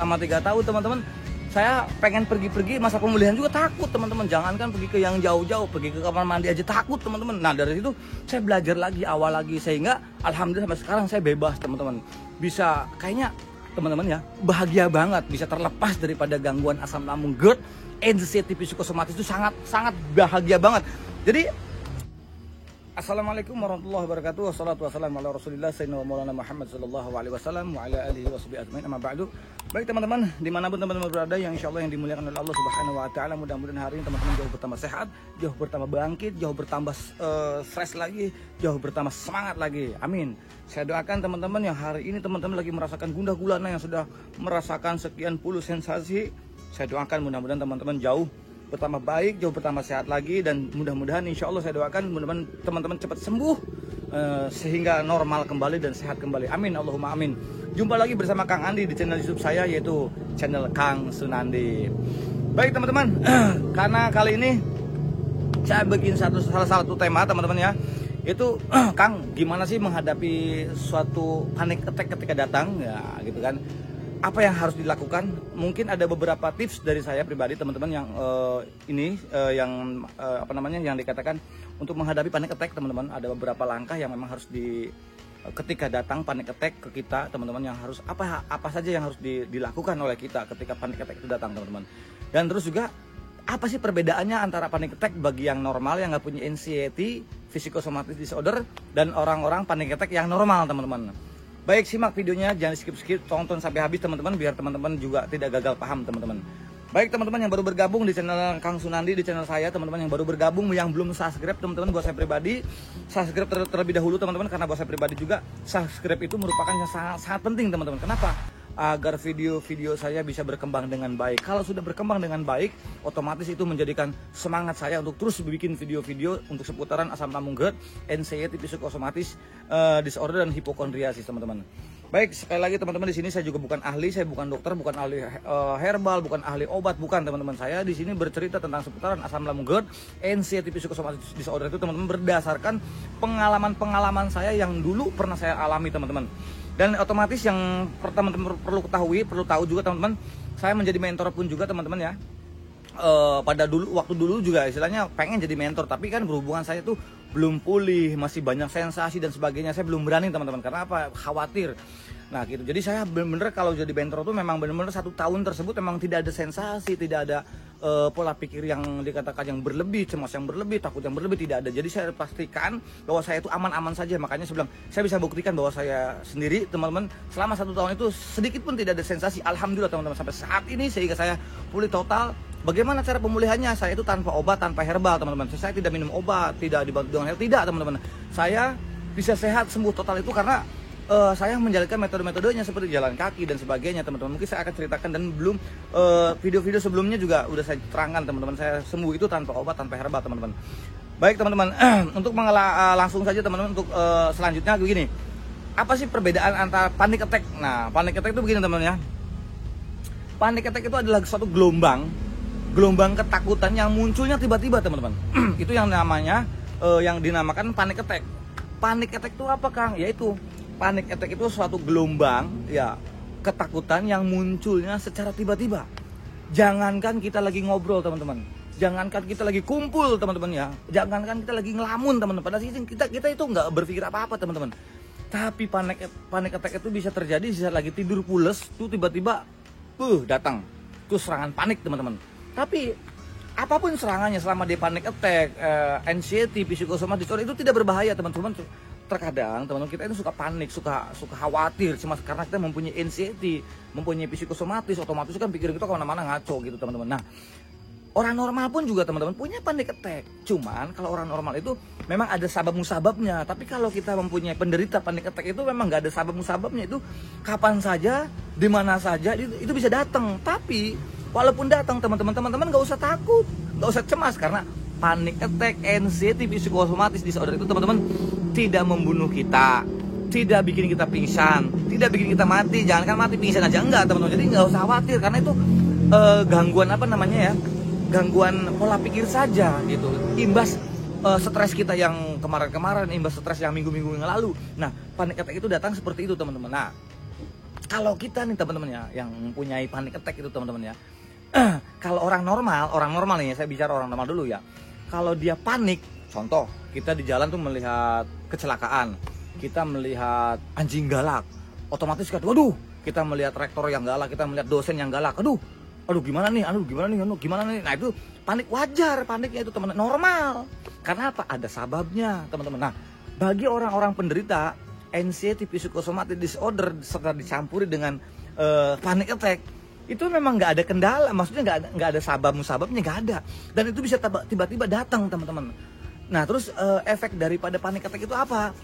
Sama 3 tahun teman-teman, saya pengen pergi-pergi masa pemulihan juga takut teman-teman. Jangankan pergi ke yang jauh-jauh, pergi ke kamar mandi aja takut teman-teman. Nah dari situ saya belajar lagi awal lagi, sehingga alhamdulillah sampai sekarang saya bebas teman-teman. Bisa kayaknya teman-teman ya bahagia banget, bisa terlepas daripada gangguan asam lambung, GERD, anxiety, psikosomatis itu sangat bahagia banget. Jadi Assalamualaikum warahmatullahi wabarakatuh. Wassalatu wassalamu ala Rasulillah sayyidina Maulana Muhammad sallallahu alaihi wasallam wa ala alihi washabihi ajmain. Amma ba'du. Baik teman-teman, dimanapun teman-teman berada yang insyaallah yang dimuliakan oleh Allah Subhanahu wa taala, mudah-mudahan hari ini teman-teman jauh bertambah sehat, jauh bertambah bangkit, jauh bertambah stres lagi, jauh bertambah semangat lagi. Amin. Saya doakan teman-teman yang hari ini teman-teman lagi merasakan gundah gulana, yang sudah merasakan sekian puluh sensasi, saya doakan mudah-mudahan teman-teman jauh bertambah baik, jauh bertambah sehat lagi, dan mudah-mudahan insya Allah saya doakan mudah-mudahan teman-teman cepat sembuh sehingga normal kembali dan sehat kembali. Amin, Allahumma amin. Jumpa lagi bersama Kang Andi di channel YouTube saya, yaitu channel Kang Sunandi. Baik teman-teman, karena kali ini saya bikin salah satu tema teman-teman ya, itu Kang gimana sih menghadapi suatu panic attack ketika datang ya gitu kan. Apa yang harus dilakukan? Mungkin ada beberapa tips dari saya pribadi teman-teman yang yang dikatakan untuk menghadapi panic attack teman-teman. Ada beberapa langkah yang memang harus ketika datang panic attack ke kita teman-teman, yang harus apa saja yang harus dilakukan oleh kita ketika panic attack itu datang teman-teman. Dan terus juga apa sih perbedaannya antara panic attack bagi yang normal yang nggak punya anxiety, psikosomatis disorder, dan orang-orang panic attack yang normal teman-teman. Baik, simak videonya, jangan skip-skip, tonton sampai habis teman-teman, biar teman-teman juga tidak gagal paham teman-teman. Baik teman-teman yang baru bergabung di channel Kang Sunandi, di channel saya, teman-teman yang baru bergabung, yang belum subscribe teman-teman, buat saya pribadi subscribe terlebih dahulu teman-teman, karena buat saya pribadi juga subscribe itu merupakan yang sangat penting teman-teman. Kenapa? Agar video-video saya bisa berkembang dengan baik. Kalau sudah berkembang dengan baik, otomatis itu menjadikan semangat saya untuk terus bikin video-video untuk seputaran asam lambung, GERD, anxiety, psikosomatis disorder, dan hipokondriasis teman-teman. Baik, sekali lagi teman-teman, di sini saya juga bukan ahli, saya bukan dokter, bukan ahli herbal, bukan ahli obat, bukan teman-teman. Saya di sini bercerita tentang seputaran asam lambung, GERD, anxiety, psikosomatis disorder itu teman-teman berdasarkan pengalaman saya yang dulu pernah saya alami teman-teman. Dan otomatis yang teman-teman perlu tahu juga teman-teman, saya menjadi mentor pun juga teman-teman ya. Waktu dulu juga istilahnya pengen jadi mentor, tapi kan berhubungan saya tuh belum pulih, masih banyak sensasi dan sebagainya, saya belum berani teman-teman. Karena apa? Khawatir. Nah gitu, jadi saya bener-bener kalau jadi mentor tuh memang bener-bener 1 tahun tersebut memang tidak ada sensasi, tidak ada pola pikir yang dikatakan yang berlebih, cemas yang berlebih, takut yang berlebih, tidak ada. Jadi saya pastikan bahwa saya itu aman-aman saja. Makanya saya bilang, saya bisa buktikan bahwa saya sendiri teman-teman selama 1 tahun itu sedikit pun tidak ada sensasi. Alhamdulillah teman-teman, sampai saat ini sehingga saya pulih total. Bagaimana cara pemulihannya? Saya itu tanpa obat, tanpa herbal teman-teman. Saya tidak minum obat, tidak dibantu dengan herbal, tidak teman-teman. Saya bisa sehat sembuh total itu karena saya menjalankan metode-metodenya seperti jalan kaki dan sebagainya teman-teman. Mungkin saya akan ceritakan, dan belum video-video sebelumnya juga udah saya terangkan teman-teman. Saya sembuh itu tanpa obat, tanpa herbal teman-teman. Baik teman-teman, untuk langsung saja teman-teman, untuk selanjutnya begini. Apa sih perbedaan antara panic attack? Nah, panic attack itu begini teman-teman ya. Panic attack itu adalah suatu gelombang ketakutan yang munculnya tiba-tiba teman-teman. Itu yang namanya yang dinamakan panic attack. Panic attack itu apa Kang? Yaitu panic attack itu suatu gelombang ya ketakutan yang munculnya secara tiba-tiba. Jangankan kita lagi ngobrol teman-teman, jangankan kita lagi kumpul teman-teman ya, jangankan kita lagi ngelamun teman-teman, padahal kita itu nggak berpikir apa-apa teman-teman. Tapi panic attack itu bisa terjadi saat lagi tidur pules tuh tiba-tiba datang tuh serangan panik teman-teman. Tapi apapun serangannya, selama dia panic attack, anxiety, psikosomatis disorder, itu tidak berbahaya teman-teman. Terkadang teman-teman kita itu suka panik, suka khawatir, cemas karena kita mempunyai anxiety, mempunyai psikosomatis, otomatis kan pikiran kita kemana-mana ngaco gitu teman-teman. Nah, orang normal pun juga teman-teman punya panic attack. Cuman kalau orang normal itu memang ada sabab musababnya. Tapi kalau kita mempunyai penderita panic attack itu memang nggak ada sabab musababnya. Itu kapan saja, di mana saja itu bisa datang. Tapi walaupun datang teman-teman nggak usah takut, nggak usah cemas, karena panic attack, anxiety, psikosomatis disorder itu teman-teman tidak membunuh kita, tidak bikin kita pingsan, tidak bikin kita mati. Jangankan mati, pingsan aja enggak teman-teman. Jadi nggak usah khawatir, karena itu gangguan gangguan pola pikir saja gitu. Imbas stres kita yang kemarin-kemarin, imbas stres yang minggu-minggu yang lalu. Nah, panic attack itu datang seperti itu teman-teman. Nah, Kalau kita nih teman-teman ya, yang mempunyai panic attack itu teman-teman ya, kalau orang normal nih, saya bicara orang normal dulu ya. Kalau dia panik, contoh kita di jalan tuh melihat kecelakaan, kita melihat anjing galak, otomatis kan, waduh, kita melihat rektor yang galak, kita melihat dosen yang galak, aduh gimana nih, nah itu panik, wajar paniknya itu teman-teman, normal. Karena apa? Ada sababnya teman-teman. Nah, bagi orang-orang penderita anxiety psychosomatic disorder serta dicampuri dengan panic attack, itu memang nggak ada kendala, maksudnya nggak ada sababnya, nggak ada, dan itu bisa tiba-tiba datang teman-teman. Nah terus efek daripada panic attack itu apa?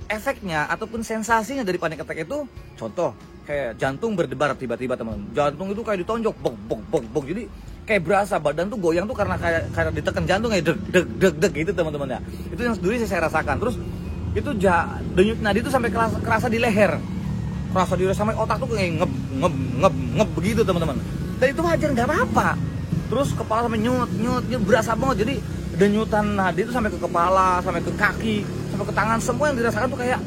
Efeknya ataupun sensasinya dari panic attack itu, contoh kayak jantung berdebar tiba-tiba teman-teman, jantung itu kayak ditonjok, bok, jadi kayak berasa badan tuh goyang tuh karena kayak ditekan jantung kayak deg gitu teman-teman ya. Itu yang dulu saya rasakan. Terus itu denyut nadi itu sampai kerasa di leher, kerasa di leher, sampai otak tuh kayak ngep begitu teman-teman. Dan itu wajar, nggak apa-apa. Terus kepala sampai nyut berasa banget, jadi denyutan nadi itu sampai ke kepala, sampai ke kaki, sampai ke tangan, semua yang dirasakan tuh kayak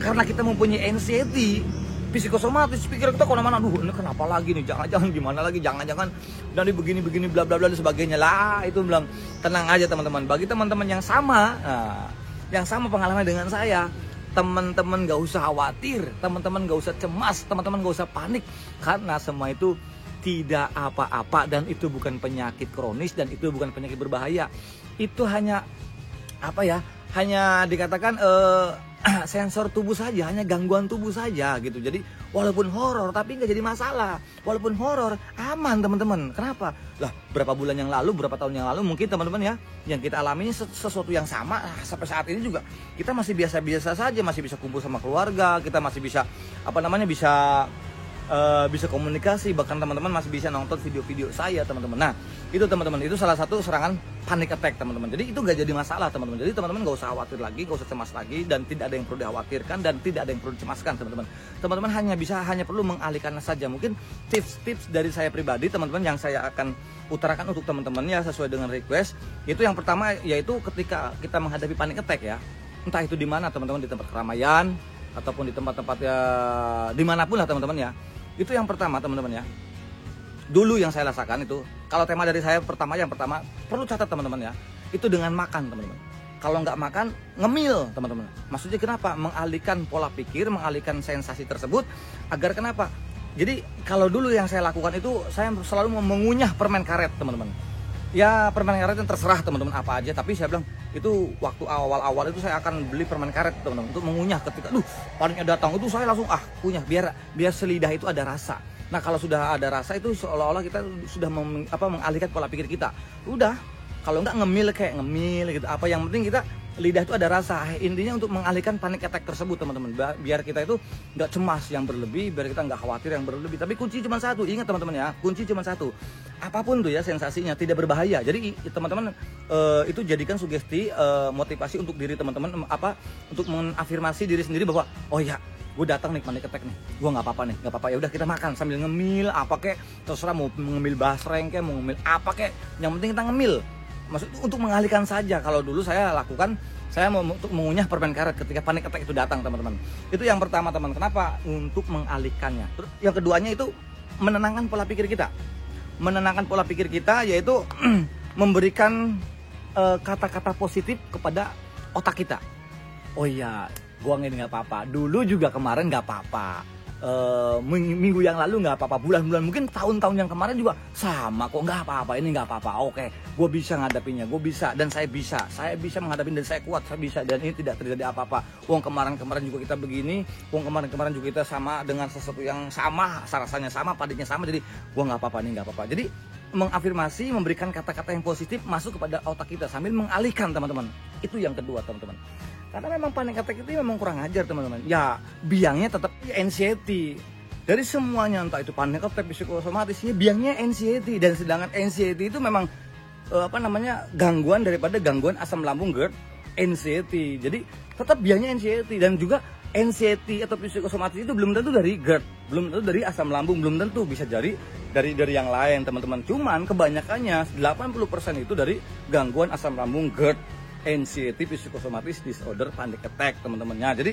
karena kita mempunyai anxiety psikosomatis, pikir kita kemana-mana, ini kenapa lagi nih, jangan gimana lagi, jangan dari begini bla bla bla dan sebagainya lah. Itu bilang tenang aja teman-teman. Bagi teman-teman yang sama pengalaman dengan saya, teman-teman gak usah khawatir, teman-teman gak usah cemas, teman-teman gak usah panik, karena semua itu tidak apa-apa, dan itu bukan penyakit kronis, dan itu bukan penyakit berbahaya. Itu hanya hanya dikatakan sensor tubuh saja, hanya gangguan tubuh saja gitu. Jadi walaupun horor tapi nggak jadi masalah. Walaupun horor aman teman-teman. Kenapa? Lah berapa bulan yang lalu, berapa tahun yang lalu mungkin teman-teman ya, yang kita alami sesuatu yang sama. Sampai saat ini juga kita masih biasa-biasa saja, masih bisa kumpul sama keluarga, kita masih bisa bisa komunikasi, bahkan teman-teman masih bisa nonton video-video saya teman-teman. Nah itu teman-teman, itu salah satu serangan panic attack teman-teman. Jadi itu gak jadi masalah teman-teman. Jadi teman-teman gak usah khawatir lagi, gak usah cemas lagi, dan tidak ada yang perlu dikhawatirkan dan tidak ada yang perlu dicemaskan teman-teman. Teman-teman hanya perlu mengalihkan saja. Mungkin tips-tips dari saya pribadi teman-teman yang saya akan utarakan untuk teman-teman ya, sesuai dengan request. Itu yang pertama yaitu ketika kita menghadapi panic attack ya, entah itu di mana teman-teman, di tempat keramaian ataupun di tempat-tempat ya dimanapun lah teman-teman ya. Itu yang pertama teman-teman ya. Dulu yang saya rasakan itu, kalau tema dari saya yang pertama perlu catat teman-teman ya, itu dengan makan teman-teman. Kalau nggak makan, ngemil teman-teman. Maksudnya kenapa? Mengalihkan pola pikir, mengalihkan sensasi tersebut, agar kenapa? Jadi kalau dulu yang saya lakukan itu, saya selalu mengunyah permen karet teman-teman. Ya permen karet yang terserah teman-teman apa aja, tapi saya bilang itu waktu awal-awal itu saya akan beli permen karet teman-teman untuk mengunyah. Ketika paniknya datang itu saya langsung kunyah biar selidah itu ada rasa. Nah kalau sudah ada rasa itu seolah-olah kita sudah mengalihkan pola pikir kita. Udah, kalau nggak ngemil gitu. Apa yang penting kita lidah itu ada rasa. Intinya untuk mengalihkan panic attack tersebut teman-teman, biar kita itu nggak cemas yang berlebih, biar kita nggak khawatir yang berlebih. Tapi kunci cuma satu, ingat teman-teman ya, kunci cuma satu. Apapun tuh ya sensasinya tidak berbahaya. Jadi teman-teman itu jadikan sugesti, motivasi untuk diri teman-teman, untuk mengafirmasi diri sendiri bahwa oh ya, gue datang nih panic attack nih, gue nggak apa-apa ya udah kita makan sambil ngemil terserah, mau ngemil basreng kayak mau ngemil yang penting kita ngemil. Maksud untuk mengalihkan saja. Kalau dulu saya lakukan, saya mau untuk mengunyah permen karet ketika panic attack itu datang teman-teman. Itu yang pertama teman. Kenapa? Untuk mengalihkannya. Terus yang keduanya itu menenangkan pola pikir kita. Menenangkan pola pikir kita yaitu memberikan kata-kata positif kepada otak kita. Oh iya, gua ini nggak apa-apa. Dulu juga kemarin nggak apa-apa. Minggu yang lalu nggak apa-apa, bulan-bulan mungkin tahun-tahun yang kemarin juga sama kok, nggak apa-apa, ini nggak apa-apa. Oke, gue bisa ngadapinya, gue bisa, dan saya bisa menghadapi, dan saya kuat, saya bisa, dan ini tidak terjadi apa-apa. Wong kemarin juga kita begini, wong kemarin juga kita sama dengan sesuatu yang sama, rasanya sama, paniknya sama, jadi gue nggak apa-apa, ini nggak apa-apa. Jadi mengafirmasi, memberikan kata-kata yang positif masuk kepada otak kita sambil mengalihkan teman-teman. Itu yang kedua teman-teman. Karena memang panic attack itu memang kurang ajar teman-teman. Ya biangnya tetap anxiety. Dari semuanya, entah itu panic attack, psikosomatis, ya biangnya anxiety. Dan sedangkan anxiety itu memang gangguan daripada gangguan asam lambung GERD, anxiety. Jadi tetap biangnya anxiety. Dan juga anxiety atau psikosomatis itu belum tentu dari GERD, belum tentu dari asam lambung, belum tentu, bisa jadi dari yang lain teman-teman. Cuman kebanyakannya 80% itu dari gangguan asam lambung GERD, anxiety, psikosomatis disorder, panic attack teman-temannya. Jadi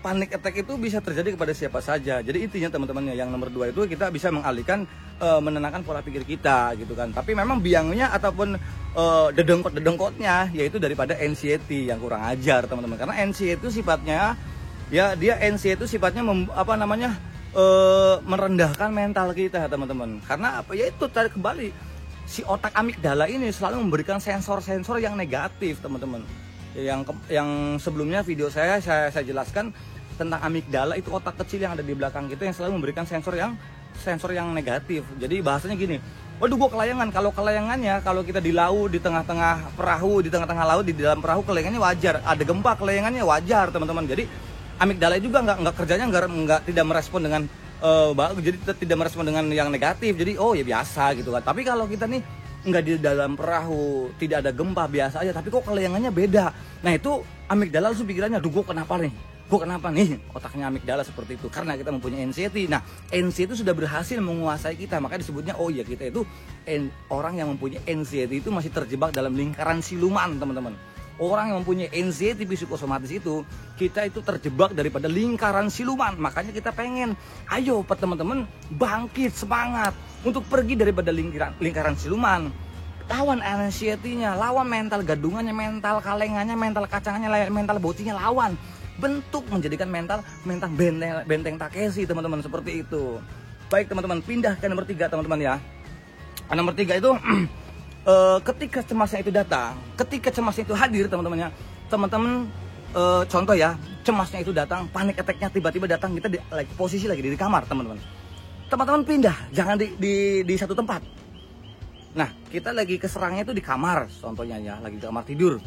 panic attack itu bisa terjadi kepada siapa saja. Jadi intinya teman-teman yang nomor 2 itu kita bisa mengalihkan, menenangkan pola pikir kita gitu kan. Tapi memang biangnya ataupun dedengkotnya yaitu daripada anxiety yang kurang ajar teman-teman. Karena anxiety itu sifatnya ya anxiety itu sifatnya merendahkan mental kita teman-teman. Karena apa? Ya itu tadi kembali si otak amigdala ini selalu memberikan sensor-sensor yang negatif teman-teman. Yang sebelumnya video saya jelaskan tentang amigdala, itu otak kecil yang ada di belakang kita yang selalu memberikan sensor yang negatif. Jadi bahasanya gini, waduh gua kelayangan. Kalau kelayangannya, kalau kita di laut, di tengah-tengah perahu, di tengah-tengah laut, di dalam perahu, kelayangannya wajar. Ada gempa, kelayangannya wajar teman-teman. Jadi amigdala juga nggak kerjanya tidak merespon dengan jadi tidak merespon dengan yang negatif. Jadi oh ya biasa gitu kan. Tapi kalau kita nih nggak di dalam perahu, tidak ada gempa, biasa aja, tapi kok kelayangannya beda. Nah itu amigdala langsung pikirannya, duh gue kenapa nih, otaknya amigdala seperti itu, karena kita mempunyai anxiety. Nah anxiety itu sudah berhasil menguasai kita, makanya disebutnya oh iya kita itu orang yang mempunyai anxiety itu masih terjebak dalam lingkaran siluman teman-teman. Orang yang mempunyai anxiety psikosomatis itu, kita itu terjebak daripada lingkaran siluman. Makanya kita pengen, ayo teman-teman bangkit semangat untuk pergi daripada lingkaran siluman. Lawan anxiety-nya, lawan mental gadungannya, mental kalengannya, mental kacangannya, mental bocinya, lawan. Bentuk menjadikan mental benteng Takeshi teman-teman, seperti itu. Baik teman-teman, pindah ke nomor 3 teman-teman ya. Nomor 3 itu ketika cemasnya itu datang, ketika cemasnya itu hadir teman-teman ya, teman-teman contoh ya, cemasnya itu datang, panik attack-nya tiba-tiba datang, kita posisi lagi di kamar teman-teman pindah, jangan di satu tempat. Nah kita lagi keserangnya itu di kamar contohnya ya, lagi di kamar tidur,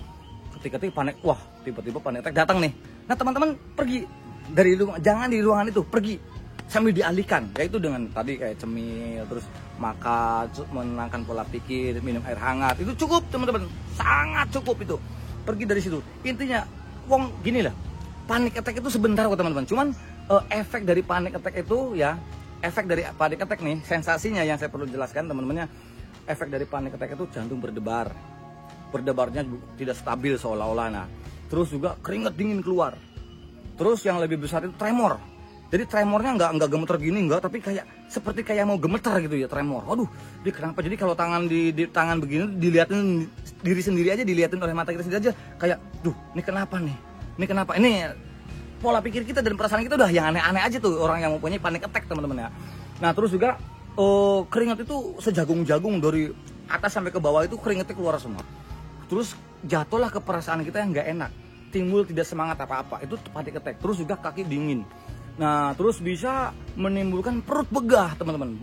ketika panik, wah tiba-tiba panik attack datang nih. Nah teman-teman pergi dari jangan di ruangan itu, pergi sambil dialihkan, yaitu dengan tadi kayak cemil, terus makan, menenangkan pola pikir, minum air hangat, itu cukup teman-teman, sangat cukup itu. Pergi dari situ. Intinya, gini lah, panic attack itu sebentar kok teman-teman. Cuman efek dari panic attack itu ya, efek dari panic attack nih, sensasinya yang saya perlu jelaskan teman-temannya, efek dari panic attack itu jantung berdebarnya tidak stabil seolah-olah. Nah, terus juga keringat dingin keluar. Terus yang lebih besar itu tremor. Jadi tremornya nggak gemeter gini, tapi seperti mau gemeter gitu ya, tremor. Waduh, kenapa? Jadi kalau tangan di tangan begini dilihatin diri sendiri aja, dilihatin oleh mata kita sendiri aja, kayak, duh, ini kenapa nih? Ini kenapa? Ini pola pikir kita dan perasaan kita udah yang aneh-aneh aja tuh orang yang mempunyai panic attack teman-teman ya. Nah terus juga keringat itu sejagung-jagung dari atas sampai ke bawah itu keringatnya keluar semua. Terus jatuhlah ke perasaan kita yang nggak enak, timbul tidak semangat apa-apa, itu panic attack. Terus juga kaki dingin. Nah terus bisa menimbulkan perut begah teman-teman,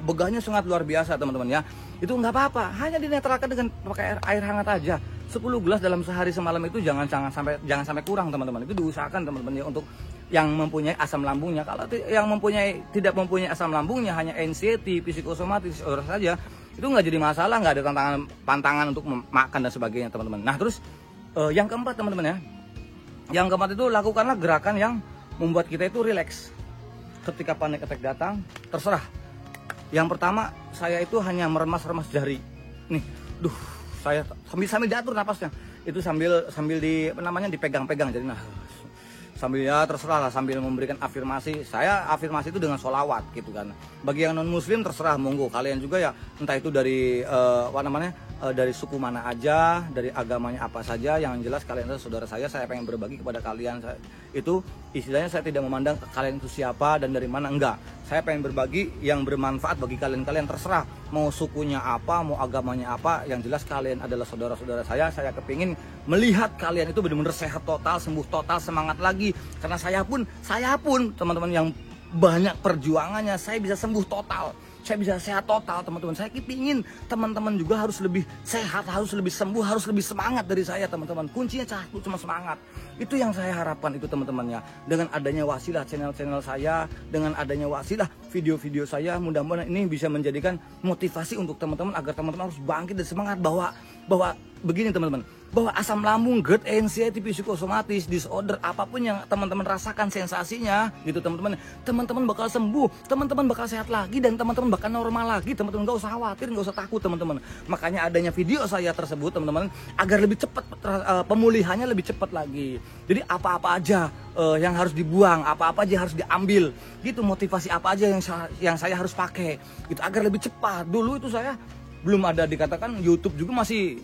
begahnya sangat luar biasa teman-teman ya. Itu nggak apa-apa, hanya dinetralkan dengan pakai air hangat aja. 10 gelas dalam sehari semalam itu jangan sampai kurang teman-teman. Itu diusahakan teman-teman ya, untuk yang mempunyai asam lambungnya. Kalau yang tidak mempunyai asam lambungnya, hanya anxiety, psikosomatis saja, itu nggak jadi masalah, nggak ada pantangan untuk makan dan sebagainya teman-teman. Nah terus yang keempat teman-teman ya, yang keempat itu lakukanlah gerakan yang membuat kita itu rileks. Ketika panic attack datang, terserah. Yang pertama, saya itu hanya meremas-remas jari. Nih, saya sambil diatur napasnya. Itu sambil dipegang-pegang. Jadi sambil ya terserah lah, sambil memberikan afirmasi. Saya afirmasi itu dengan sholawat gitu kan. Bagi yang non muslim terserah, monggo kalian juga ya, entah itu dari dari suku mana aja, dari agamanya apa saja, yang jelas kalian adalah saudara saya pengen berbagi kepada kalian. Itu istilahnya saya tidak memandang kalian itu siapa dan dari mana, enggak. Saya pengen berbagi yang bermanfaat bagi kalian terserah, mau sukunya apa, mau agamanya apa, yang jelas kalian adalah saudara-saudara saya kepingin melihat kalian itu benar-benar sehat total, sembuh total, semangat lagi. Karena saya pun teman-teman yang banyak perjuangannya, saya bisa sembuh total, saya bisa sehat total teman-teman. Saya kepingin teman-teman juga harus lebih sehat, harus lebih sembuh, harus lebih semangat dari saya teman-teman. Kuncinya satu, cuma semangat. Itu yang saya harapkan itu teman-temannya. Dengan adanya wasilah channel-channel saya, dengan adanya wasilah video-video saya, mudah-mudahan ini bisa menjadikan motivasi untuk teman-teman agar teman-teman harus bangkit dan semangat bahwa begini teman-teman. bahwa asam lambung, GERD, anxiety, psikosomatis, disorder, apapun yang teman-teman rasakan sensasinya gitu teman-teman, teman-teman bakal sembuh, teman-teman bakal sehat lagi, dan teman-teman bakal normal lagi. Teman-teman gak usah khawatir, gak usah takut teman-teman. Makanya adanya video saya tersebut teman-teman, agar lebih cepat pemulihannya lebih cepat lagi. Jadi apa-apa aja yang harus dibuang, apa-apa aja yang harus diambil gitu, motivasi apa aja yang saya harus pakai gitu agar lebih cepat. Dulu itu saya belum ada, dikatakan YouTube juga masih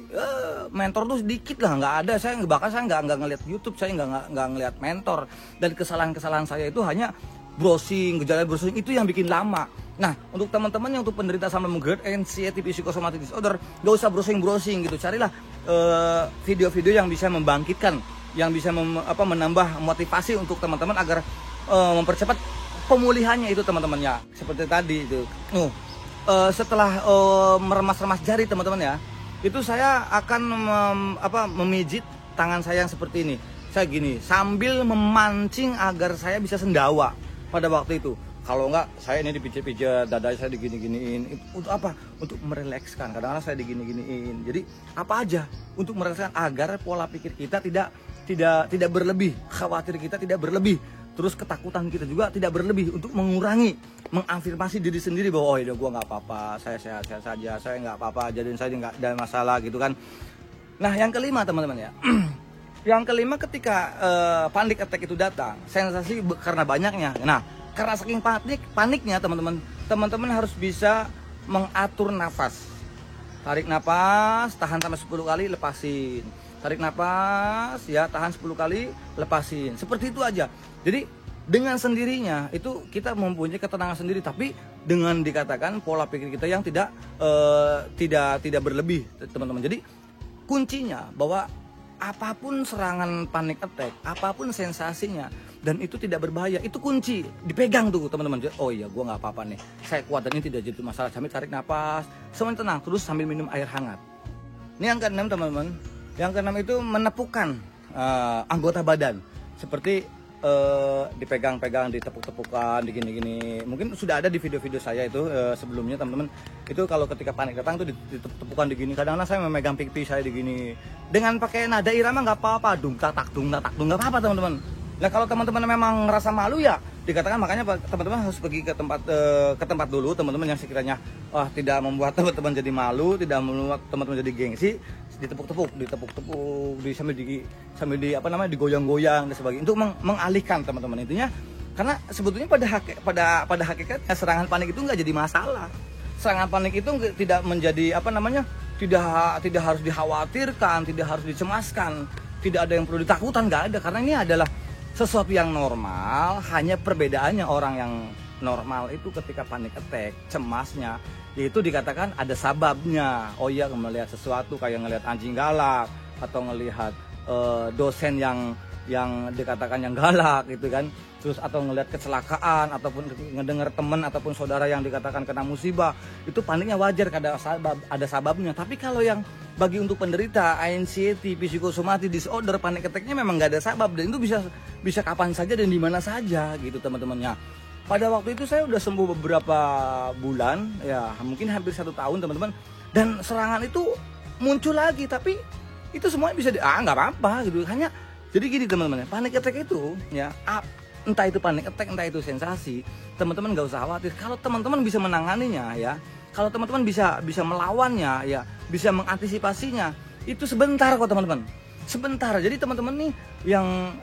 mentor tuh sedikit lah, nggak ada. Saya nggak ngeliat YouTube, saya nggak ngeliat mentor, dan kesalahan saya itu hanya browsing, gejala browsing itu yang bikin lama. Nah, untuk teman-teman yang untuk penderita asam lambung, GERD, anxiety, psikosomatic disorder, nggak usah browsing gitu, carilah video-video yang bisa membangkitkan, yang bisa menambah motivasi untuk teman-teman agar mempercepat pemulihannya itu teman-temannya. Seperti tadi itu. Setelah meremas-remas jari teman-teman ya, itu saya akan memijit tangan saya yang seperti ini. Saya gini sambil memancing agar saya bisa sendawa pada waktu itu. Kalau enggak, saya ini dipijat-pijat, dada saya digini-giniin. Untuk apa? Untuk merelekskan. Kadang-kadang saya digini-giniin. Jadi apa aja untuk merelekskan agar pola pikir kita tidak berlebih, khawatir kita tidak berlebih. Terus ketakutan kita juga tidak berlebih, untuk mengafirmasi diri sendiri bahwa oh ya gue nggak apa-apa, saya sehat-sehat saja, saya nggak apa-apa, jadi saya nggak ada masalah gitu kan. Nah yang kelima teman-teman ya, yang kelima ketika panic attack itu datang, sensasi karena banyaknya. Nah karena saking paniknya teman-teman harus bisa mengatur nafas. Tarik nafas, tahan sampai 10 kali, lepasin. Tarik nafas, ya tahan 10 kali, lepasin. Seperti itu aja. Jadi dengan sendirinya itu kita mempunyai ketenangan sendiri, tapi dengan dikatakan pola pikir kita yang tidak berlebih, teman-teman. Jadi kuncinya bahwa apapun serangan panic attack, apapun sensasinya, dan itu tidak berbahaya, itu kunci dipegang tuh teman-teman. Oh iya, gue nggak apa-apa nih, saya kuat dan ini tidak jadi masalah. Sambil tarik nafas, semuanya tenang, terus sambil minum air hangat. Ini yang keenam teman-teman. Yang keenam itu menepukkan anggota badan, seperti dipegang-pegang, ditepuk-tepukan, digini-gini. Mungkin sudah ada di video-video saya itu sebelumnya teman-teman. Itu kalau ketika panik datang tuh ditepuk-tepukan digini. Kadang-kadang saya memegang pipi saya digini. Dengan pakai nada irama nggak apa-apa, dung tak nggak apa-apa teman-teman. Nah kalau teman-teman memang ngerasa malu ya dikatakan, makanya teman-teman harus pergi ke tempat dulu teman-teman yang sekiranya tidak membuat teman-teman jadi malu, tidak membuat teman-teman jadi gengsi. Ditepuk-tepuk, sambil digoyang-goyang dan sebagainya, untuk mengalihkan teman-teman. Intinya karena sebetulnya pada hakikatnya serangan panik itu nggak jadi masalah. Serangan panik itu tidak menjadi tidak harus dikhawatirkan, tidak harus dicemaskan, tidak ada yang perlu ditakutan, nggak ada, karena ini adalah sesuatu yang normal. Hanya perbedaannya orang yang normal itu ketika panic attack, cemasnya itu dikatakan ada sababnya. Oh iya, melihat sesuatu kayak ngelihat anjing galak, atau ngelihat dosen yang dikatakan yang galak gitu kan, terus atau ngelihat kecelakaan, ataupun ngedengar teman ataupun saudara yang dikatakan kena musibah, itu paniknya wajar, ada sababnya. Tapi kalau yang bagi untuk penderita anxiety, psikosomatic disorder, panic attack-nya memang nggak ada sabab, dan itu bisa kapan saja dan di mana saja gitu teman-temannya. Pada waktu itu saya udah sembuh beberapa bulan, ya mungkin hampir 1 tahun teman-teman, dan serangan itu muncul lagi, tapi itu semuanya bisa nggak apa-apa gitu. Hanya jadi gini teman-teman, panic attack itu ya entah itu panic attack, entah itu sensasi, teman-teman nggak usah khawatir. Kalau teman-teman bisa menanganinya ya, kalau teman-teman bisa melawannya ya, bisa mengantisipasinya, itu sebentar kok teman-teman, sebentar. Jadi teman-teman nih yang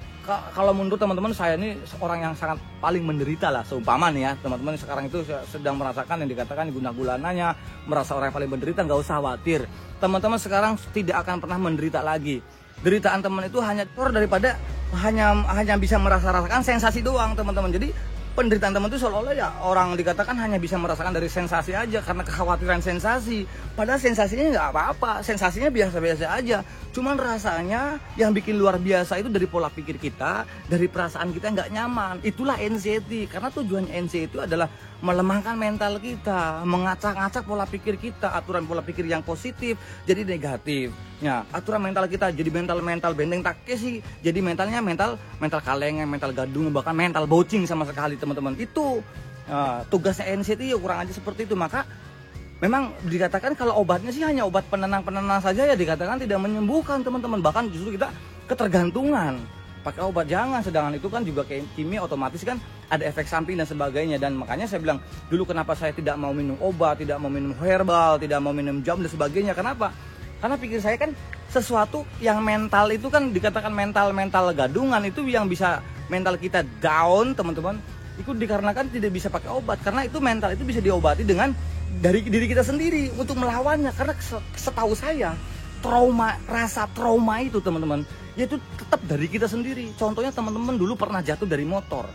kalau menurut teman-teman, saya ini orang yang sangat paling menderita lah, seumpama nih ya teman-teman sekarang itu sedang merasakan yang dikatakan guna-gulananya, merasa orang yang paling menderita, nggak usah khawatir. Teman-teman sekarang tidak akan pernah menderita lagi. Deritaan teman itu hanya daripada hanya bisa merasakan sensasi doang teman-teman. Jadi penderitaan teman itu seolah-olah ya orang dikatakan hanya bisa merasakan dari sensasi aja, karena kekhawatiran sensasi. Padahal sensasinya nggak apa-apa, sensasinya biasa-biasa aja. Cuman rasanya yang bikin luar biasa itu dari pola pikir kita, dari perasaan kita nggak nyaman. Itulah anxiety, karena tujuannya anxiety itu adalah melemahkan mental kita, mengacak-ngacak pola pikir kita, aturan pola pikir yang positif jadi negatif. Ya, aturan mental kita jadi mental benteng Takeshi, jadi mental kalengan, mental gadung, bahkan mental bocing sama sekali teman-teman. Itu tugasnya anxiety ya kurang aja seperti itu. Maka memang dikatakan kalau obatnya sih hanya obat penenang-penenang saja ya, dikatakan tidak menyembuhkan teman-teman, bahkan justru kita ketergantungan pakai obat. Jangan, sedangkan itu kan juga kayak kimia, otomatis kan ada efek samping dan sebagainya. Dan makanya saya bilang dulu kenapa saya tidak mau minum obat, tidak mau minum herbal, tidak mau minum jamu dan sebagainya. Kenapa? Karena pikir saya kan sesuatu yang mental itu kan dikatakan mental gadungan, itu yang bisa mental kita down teman-teman, itu dikarenakan tidak bisa pakai obat. Karena itu mental itu bisa diobati dengan dari diri kita sendiri untuk melawannya. Karena setahu saya rasa trauma itu teman-teman, yaitu tetap dari kita sendiri. Contohnya teman-teman dulu pernah jatuh dari motor,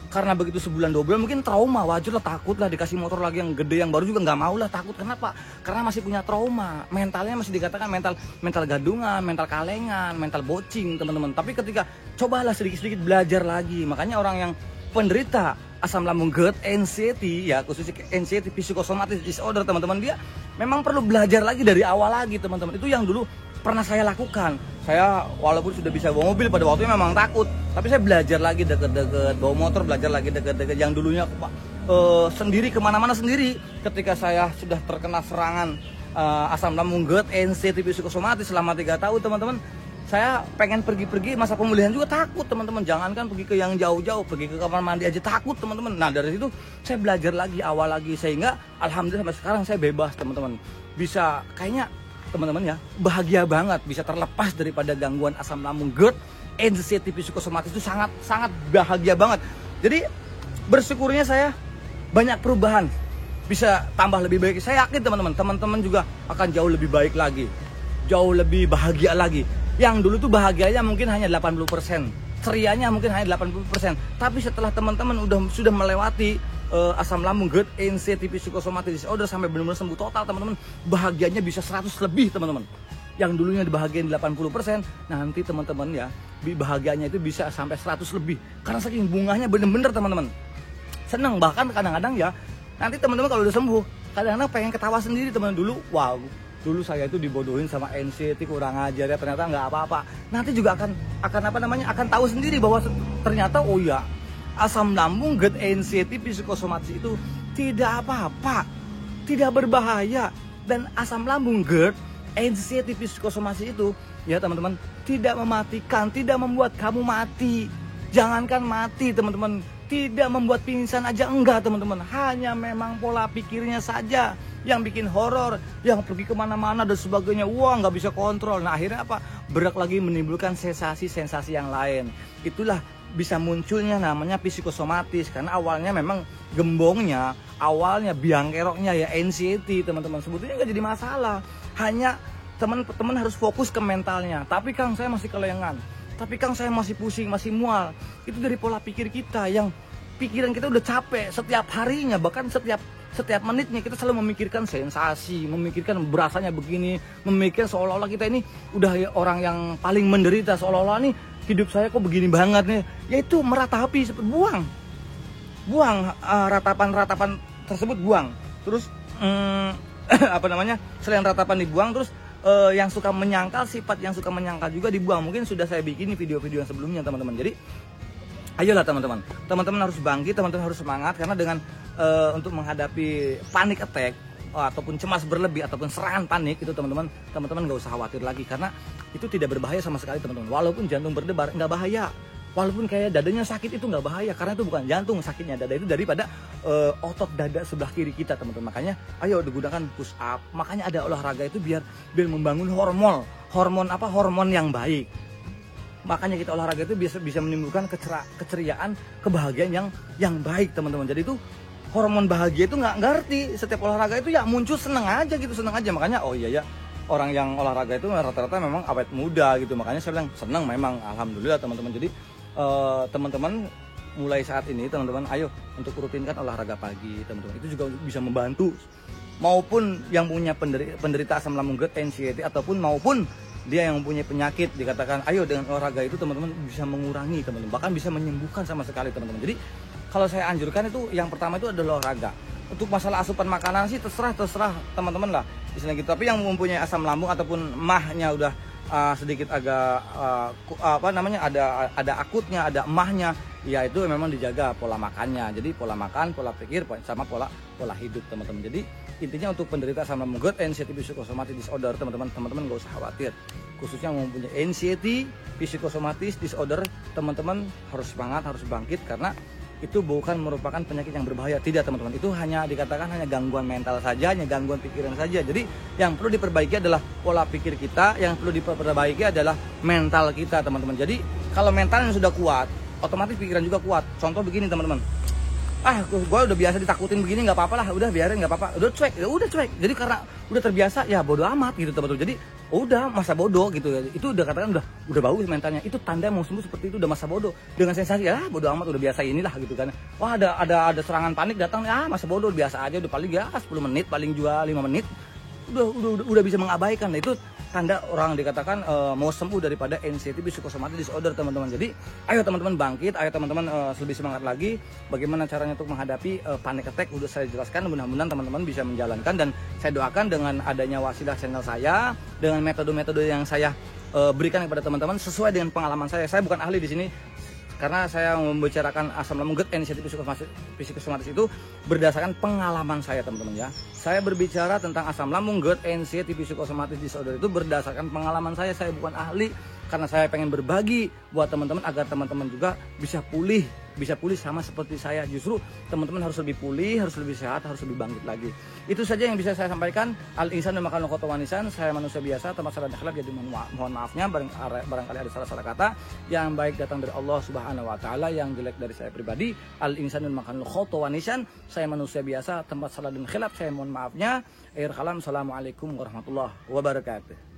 karena begitu sebulan 2 bulan mungkin trauma, wajar lah, takut lah, dikasih motor lagi yang gede yang baru juga nggak mau lah, takut. Kenapa? Karena masih punya trauma, mentalnya masih dikatakan mental gadungan, mental kalengan, mental bocing teman-teman. Tapi ketika cobalah sedikit-sedikit belajar lagi, makanya orang yang penderita asam lambung GERD, anxiety ya, khususnya anxiety psychosomatic disorder teman-teman, dia memang perlu belajar lagi dari awal lagi teman-teman. Itu yang dulu pernah saya lakukan. Saya walaupun sudah bisa bawa mobil pada waktu itu memang takut, tapi saya belajar lagi deket-deket, bawa motor belajar lagi deket-deket. Yang dulunya sendiri kemana-mana sendiri, ketika saya sudah terkena serangan asam lambung GERD, anxiety psychosomatic selama 3 tahun teman-teman, saya pengen pergi-pergi masa pemulihan juga takut teman-teman. Jangankan pergi ke yang jauh-jauh, pergi ke kamar mandi aja takut teman-teman. Nah dari situ saya belajar lagi awal lagi, sehingga alhamdulillah sampai sekarang saya bebas teman-teman. Bisa kayaknya teman-teman ya bahagia banget, bisa terlepas daripada gangguan asam lambung GERD, anxiety psychosomatic itu sangat bahagia banget. Jadi bersyukurnya saya banyak perubahan, bisa tambah lebih baik. Saya yakin teman-teman juga akan jauh lebih baik lagi, jauh lebih bahagia lagi. Yang dulu tuh bahagianya mungkin hanya 80%, cerianya mungkin hanya 80%. Tapi setelah teman-teman sudah melewati asam lambung GERD, anxiety psychosomatic disorder sampai benar-benar sembuh total teman-teman, bahagianya bisa 100 lebih teman-teman. Yang dulunya dibahagiain 80%, nanti teman-teman ya bahagianya itu bisa sampai 100 lebih. Karena saking bunganya bener-bener teman-teman. Seneng, bahkan kadang-kadang ya nanti teman-teman kalau udah sembuh, kadang-kadang pengen ketawa sendiri teman-teman. Dulu saya itu dibodohin sama anxiety, kurang ajar ya, ternyata nggak apa-apa. Nanti juga akan tahu sendiri bahwa ternyata oh ya, asam lambung GERD, anxiety psychosomatic itu tidak apa-apa, tidak berbahaya. Dan asam lambung GERD, anxiety psychosomatic itu ya teman-teman, tidak mematikan, tidak membuat kamu mati. Jangankan mati teman-teman, tidak membuat pingsan aja enggak teman-teman. Hanya memang pola pikirnya saja yang bikin horor, yang pergi kemana-mana dan sebagainya. Wah, nggak bisa kontrol. Nah akhirnya apa? Berak lagi menimbulkan sensasi-sensasi yang lain. Itulah bisa munculnya namanya psikosomatis. Karena awalnya memang gembongnya, awalnya biang keroknya ya anxiety teman-teman. Sebetulnya nggak jadi masalah. Hanya teman-teman harus fokus ke mentalnya. Tapi Kang saya masih kelengan, tapi Kang saya masih pusing, masih mual. Itu dari pola pikir kita, yang pikiran kita udah capek setiap harinya, bahkan setiap menitnya kita selalu memikirkan sensasi, memikirkan berasanya begini, memikirkan seolah-olah kita ini udah ya orang yang paling menderita, seolah-olah nih hidup saya kok begini banget nih. Yaitu meratapi, seperti buang ratapan tersebut, buang. Terus selain ratapan dibuang, terus yang suka menyangkal, sifat yang suka menyangkal juga dibuang. Mungkin sudah saya bikin video-video yang sebelumnya teman-teman. Jadi ayolah teman-teman harus bangkit, teman-teman harus semangat. Karena dengan untuk menghadapi panic attack ataupun cemas berlebih ataupun serangan panik itu teman-teman nggak usah khawatir lagi, karena itu tidak berbahaya sama sekali teman-teman. Walaupun jantung berdebar nggak bahaya, walaupun kayak dadanya sakit itu nggak bahaya, karena itu bukan jantung sakitnya, dada itu daripada otot dada sebelah kiri kita teman-teman. Makanya ayo digunakan push up, makanya ada olahraga itu biar membangun hormon yang baik. Makanya kita olahraga itu bisa menimbulkan keceriaan, kebahagiaan yang baik teman-teman. Jadi itu hormon bahagia itu nggak ngerti, setiap olahraga itu ya muncul seneng aja. Makanya oh iya ya, orang yang olahraga itu rata-rata memang awet muda gitu. Makanya saya bilang seneng memang, alhamdulillah teman-teman. Jadi teman-teman mulai saat ini teman-teman ayo untuk rutinkan olahraga pagi teman-teman. Itu juga bisa membantu, maupun yang punya penderita asam lambung GERD, anxiety, maupun dia yang punya penyakit, dikatakan ayo dengan olahraga itu teman-teman bisa mengurangi teman-teman, bahkan bisa menyembuhkan sama sekali teman-teman. Jadi kalau saya anjurkan itu yang pertama itu adalah olahraga. Untuk masalah asupan makanan sih terserah teman-teman lah istilah gitu. Tapi yang mempunyai asam lambung ataupun mahnya udah sedikit agak ada akutnya, ada emahnya, ya itu memang dijaga pola makannya. Jadi pola makan, pola pikir, sama pola hidup teman-teman. Jadi intinya untuk penderita asam lambung GERD, anxiety psychosomatic disorder, teman-teman nggak usah khawatir. Khususnya yang mempunyai anxiety psychosomatic disorder, teman-teman harus semangat, harus bangkit, karena itu bukan merupakan penyakit yang berbahaya. Tidak teman-teman, itu hanya dikatakan hanya gangguan mental saja, hanya gangguan pikiran saja. Jadi yang perlu diperbaiki adalah pola pikir kita, yang perlu diperbaiki adalah mental kita teman-teman. Jadi kalau mentalnya sudah kuat, otomatis pikiran juga kuat. Contoh begini teman-teman, gue udah biasa ditakutin begini, nggak apa-apa lah, udah biarin, nggak apa-apa, udah cuek. Jadi karena udah terbiasa, ya bodo amat gitu teman-teman. Jadi udah masa bodoh gitu ya, itu udah katakan udah bagus mentalnya. Itu tanda mau sembuh seperti itu, udah masa bodoh dengan sensasi bodo amat, udah biasa inilah gitu kan. Wah ada serangan panik datang, masa bodoh biasa aja, udah paling 10 menit, paling juga 5 menit udah bisa mengabaikan. Nah, itu tanda orang dikatakan mau sembuh daripada anxiety psychosomatic disorder teman-teman. Jadi ayo teman-teman bangkit, ayo teman-teman lebih semangat lagi. Bagaimana caranya untuk menghadapi panic attack udah saya jelaskan, mudah-mudahan teman-teman bisa menjalankan, dan saya doakan dengan adanya Wasilah channel saya, dengan metode-metode yang saya berikan kepada teman-teman sesuai dengan pengalaman saya. Saya bukan ahli di sini, karena saya membicarakan asam lambung GERD, anxiety psychosomatis itu berdasarkan pengalaman saya teman-teman ya. Saya berbicara tentang asam lambung GERD, anxiety psychosomatis disorder itu berdasarkan pengalaman saya bukan ahli, karena saya pengen berbagi buat teman-teman agar teman-teman juga bisa pulih sama seperti saya. Justru teman-teman harus lebih pulih, harus lebih sehat, harus lebih bangkit lagi. Itu saja yang bisa saya sampaikan. Al-insan dan makan khotowanisan, saya manusia biasa, tempat salah dan khilaf, jadi mohon maafnya barangkali ada salah-salah kata. Yang baik datang dari Allah Subhanahu wa taala, yang jelek dari saya pribadi. Al-insan dan makan khotowanisan, saya manusia biasa, tempat salah dan khilaf, saya mohon maafnya. Akhir kalam, assalamualaikum warahmatullahi wabarakatuh.